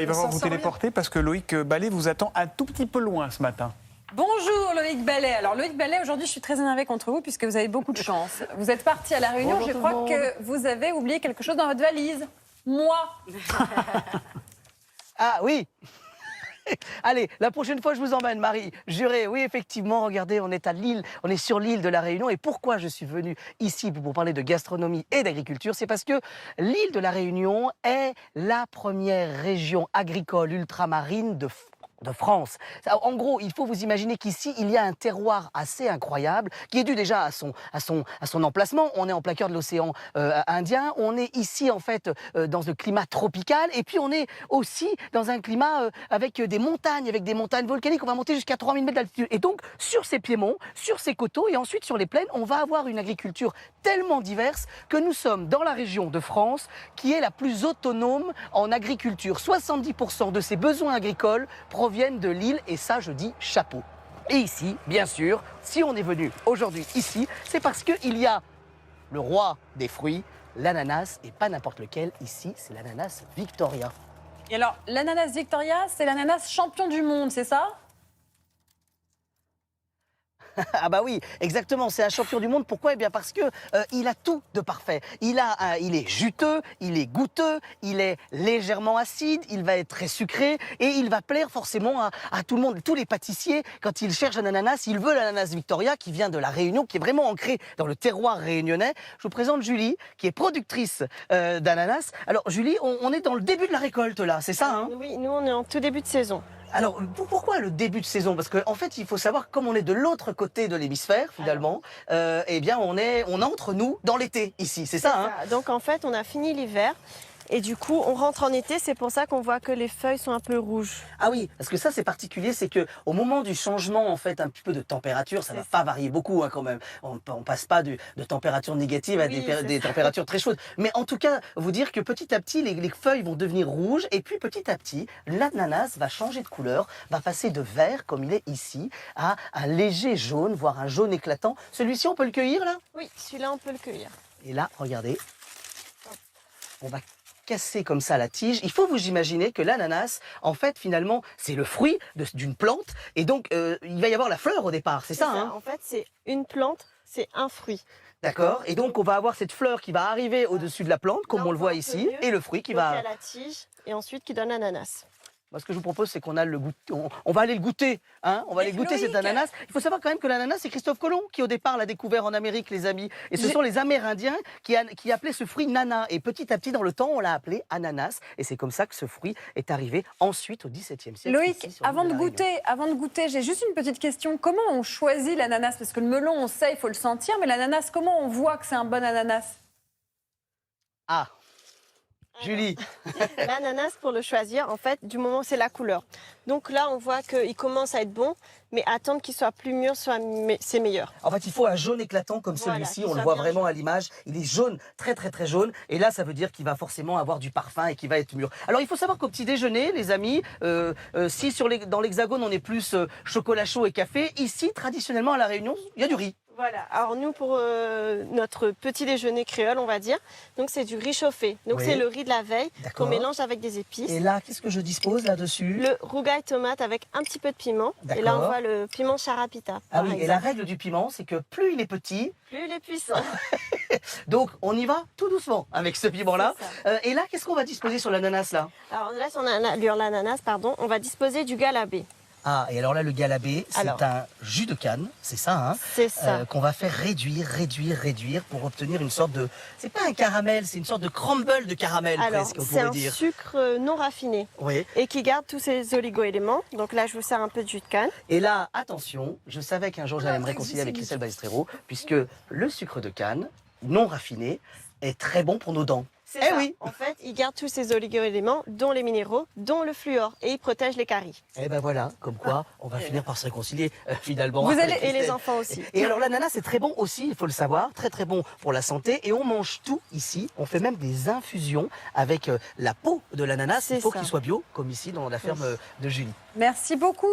Il va falloir vous téléporter parce que Loïc Ballet vous attend un tout petit peu loin ce matin. Bonjour Loïc Ballet. Alors Loïc Ballet, aujourd'hui je suis très énervée contre vous puisque vous avez beaucoup de chance. Vous êtes parti à La Réunion, je crois que vous avez oublié quelque chose dans votre valise. Moi. Ah oui. Allez, la prochaine fois je vous emmène, Marie. Juré, oui effectivement, regardez, on est à l'île, on est sur l'île de La Réunion. Et pourquoi je suis venu ici pour parler de gastronomie et d'agriculture? C'est parce que l'île de La Réunion est la première région agricole ultramarine de France. En gros, il faut vous imaginer qu'ici, il y a un terroir assez incroyable qui est dû déjà à son emplacement. On est en plein cœur de l'océan Indien. On est ici, en fait, dans un climat tropical. Et puis, on est aussi dans un climat avec des montagnes volcaniques. On va monter jusqu'à 3000 mètres d'altitude. Et donc, sur ces piémonts, sur ces coteaux et ensuite sur les plaines, on va avoir une agriculture tellement diverse que nous sommes dans la région de France qui est la plus autonome en agriculture. 70% de ses besoins agricoles proviennent de l'île, et ça, je dis chapeau. Et ici, bien sûr, si on est venu aujourd'hui ici, c'est parce qu'il y a le roi des fruits, l'ananas, et pas n'importe lequel. Ici, c'est l'ananas Victoria. Et alors, l'ananas Victoria, c'est l'ananas champion du monde, c'est ça? Ah bah oui, exactement, c'est un champion du monde. Pourquoi? Eh bien parce que il a tout de parfait. Il est juteux, il est goûteux, il est légèrement acide, il va être très sucré et il va plaire forcément à tout le monde. Tous les pâtissiers, quand ils cherchent un ananas, ils veulent l'ananas Victoria qui vient de la Réunion, qui est vraiment ancré dans le terroir réunionnais. Je vous présente Julie, qui est productrice d'ananas. Alors Julie, on est dans le début de la récolte là, c'est ça hein? Oui, nous on est en tout début de saison. Alors, pourquoi le début de saison? Parce qu'en fait, il faut savoir, comme on est de l'autre côté de l'hémisphère, finalement, eh bien, on entre, nous, dans l'été, ici, c'est ça, hein? Donc, en fait, on a fini l'hiver. Et du coup, on rentre en été, c'est pour ça qu'on voit que les feuilles sont un peu rouges. Ah oui, parce que ça c'est particulier, c'est que au moment du changement en fait un petit peu de température, ça va pas varier beaucoup hein, quand même. On passe pas de température négative à des températures très chaudes. Mais en tout cas, vous dire que petit à petit les feuilles vont devenir rouges et puis petit à petit l'ananas va changer de couleur, va passer de vert comme il est ici à un léger jaune, voire un jaune éclatant. Celui-ci on peut le cueillir là? Oui, celui-là on peut le cueillir. Et là, regardez, on va casser comme ça la tige. Il faut vous imaginer que l'ananas, en fait, finalement, c'est le fruit d'une plante. Et donc, il va y avoir la fleur au départ, c'est ça, hein? En fait, c'est une plante, c'est un fruit. D'accord. Et donc, on va avoir cette fleur qui va arriver au-dessus de la plante, comme on le voit ici, et le fruit qui va... Il y a la tige, et ensuite qui donne l'ananas. Moi, ce que je vous propose, c'est qu'on a le goûter. On va aller le goûter, hein. On va aller goûter cet ananas. Il faut savoir quand même que l'ananas, c'est Christophe Colomb qui, au départ, l'a découvert en Amérique, les amis. Et ce sont les Amérindiens qui appelaient ce fruit nana. Et petit à petit, dans le temps, on l'a appelé ananas. Et c'est comme ça que ce fruit est arrivé ensuite au XVIIe siècle. Loïc, avant de goûter, j'ai juste une petite question. Comment on choisit l'ananas? Parce que le melon, on sait, il faut le sentir. Mais l'ananas, comment on voit que c'est un bon ananas? Ah, Julie. L'ananas, pour le choisir, en fait, du moment c'est la couleur. Donc là, on voit qu'il commence à être bon, mais attendre qu'il soit plus mûr, c'est meilleur. En fait, il faut un jaune éclatant comme celui-ci. On le voit vraiment à l'image. Il est jaune, très très très jaune. Et là, ça veut dire qu'il va forcément avoir du parfum et qu'il va être mûr. Alors, il faut savoir qu'au petit déjeuner, les amis, si dans l'Hexagone, on est plus chocolat chaud et café, ici, traditionnellement, à La Réunion, il y a du riz. Voilà, alors nous pour notre petit déjeuner créole on va dire, donc c'est du riz chauffé, donc c'est le riz de la veille qu'on mélange avec des épices. Et là, qu'est-ce que je dispose là-dessus? Le rougail tomate avec un petit peu de piment, et là on voit le piment charapita. Ah oui, et la règle du piment, c'est que plus il est petit, plus il est puissant. Donc on y va tout doucement avec ce piment-là. Et là, qu'est-ce qu'on va disposer sur l'ananas là? Alors là, sur l'ananas, pardon, on va disposer du galabé. Ah, et alors là, le galabé, c'est un jus de canne, c'est ça, hein? C'est ça. Qu'on va faire réduire pour obtenir une sorte de... C'est pas un caramel, c'est une sorte de crumble de caramel presque, on pourrait dire. C'est un sucre non raffiné et qui garde tous ces oligo-éléments. Donc là, je vous sers un peu de jus de canne. Et là, attention, je savais qu'un jour j'allais me réconcilier avec Christelle Ballesteros, puisque le sucre de canne, non raffiné, est très bon pour nos dents. Eh oui. En fait, il garde tous ces oligo-éléments, dont les minéraux, dont le fluor, et il protège les caries. Et ben voilà, comme quoi, on va finir par se réconcilier finalement. Et les enfants aussi. Et alors l'ananas, c'est très bon aussi, il faut le savoir, très très bon pour la santé. Et on mange tout ici. On fait même des infusions avec la peau de l'ananas. Il faut qu'il soit bio, comme ici dans la ferme de Julie. Merci beaucoup.